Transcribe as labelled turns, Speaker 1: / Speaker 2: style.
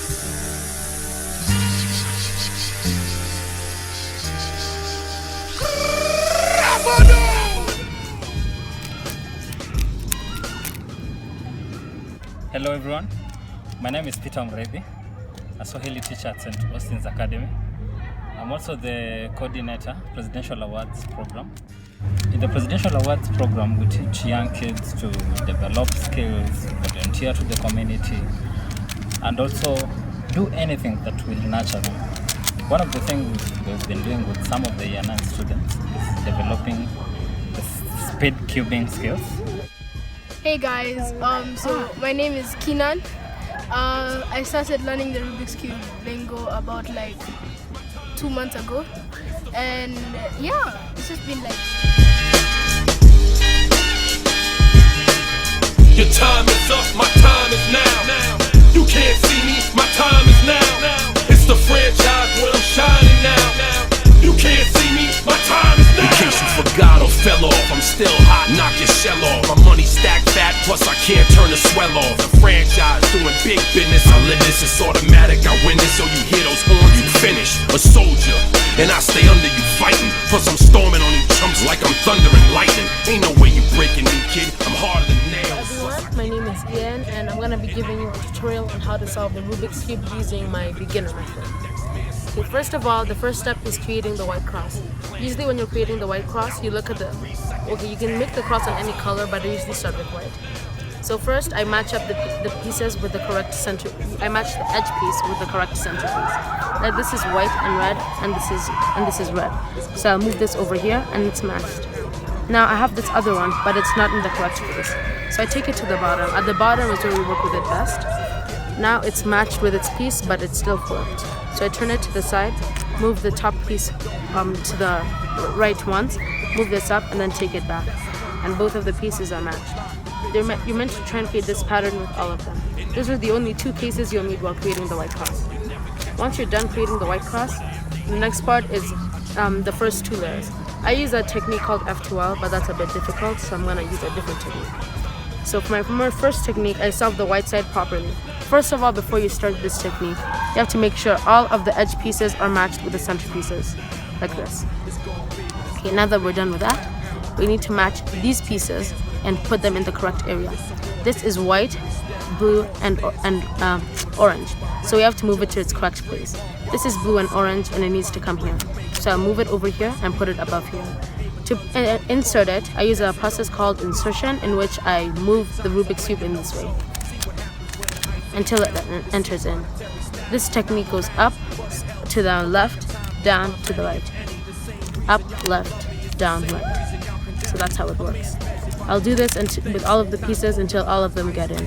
Speaker 1: Hello everyone, my name is Peter Mrevi, a Swahili teacher at St. Austin's Academy. I'm also the coordinator, Presidential Awards Program. In the Presidential Awards Program, we teach young kids to develop skills, volunteer to the community, and also do anything that will nurture them. One of the things we've been doing with some of the year 9 students is developing the speed cubing skills.
Speaker 2: Hey guys, so my name is Kenan. I started learning the Rubik's Cube lingo about like 2 months ago, and yeah, it's just been like.
Speaker 3: Your time is up, my time is now. You can't see me, my time is now. It's the franchise where I'm shining now. You can't see me, my time is now. In case you forgot or fell off, I'm still hot, knock your shell off. My money stacked fat, plus I can't turn the swell off. The franchise doing big business, I live this, it's automatic, I win this. So you hear those horns, you finish. A soldier, and I stay under you fighting. Plus I'm storming on you chumps like I'm thunder and lightning. Ain't no way you breaking me, kid, I'm harder than nails.
Speaker 4: Everyone, my name is Ian, and I'm going to be giving you a tutorial on how to solve the Rubik's Cube using my beginner method. Okay, first of all, the first step is creating the white cross. Usually when you're creating the white cross, you look at the... Okay, you can make the cross on any color, but I usually start with white. So first, I match up the pieces with the correct center. I match the edge piece with the correct center piece. Now this is white and red, and this is red. So I'll move this over here, and it's matched. Now I have this other one, but it's not in the correct place. So I take it to the bottom. At the bottom is where we work with it best. Now it's matched with its piece, but it's still flipped. So I turn it to the side, move the top piece to the right once, move this up, and then take it back. And both of the pieces are matched. You're meant to try and create this pattern with all of them. Those are the only 2 cases you'll need while creating the white cross. Once you're done creating the white cross, the next part is the first 2 layers. I use a technique called F2L, but that's a bit difficult, so I'm going to use a different technique. So for my first technique, I solve the white side properly. First of all, before you start this technique, you have to make sure all of the edge pieces are matched with the center pieces, like this. Okay, now that we're done with that, we need to match these pieces and put them in the correct area. This is white, blue, and orange, so we have to move it to its correct place. This is blue and orange, and it needs to come here. So I'll move it over here and put it above here. To insert it, I use a process called insertion, in which I move the Rubik's Cube in this way until it enters in. This technique goes up, to the left, down, to the right. Up, left, down, right. So that's how it works. I'll do this with all of the pieces until all of them get in.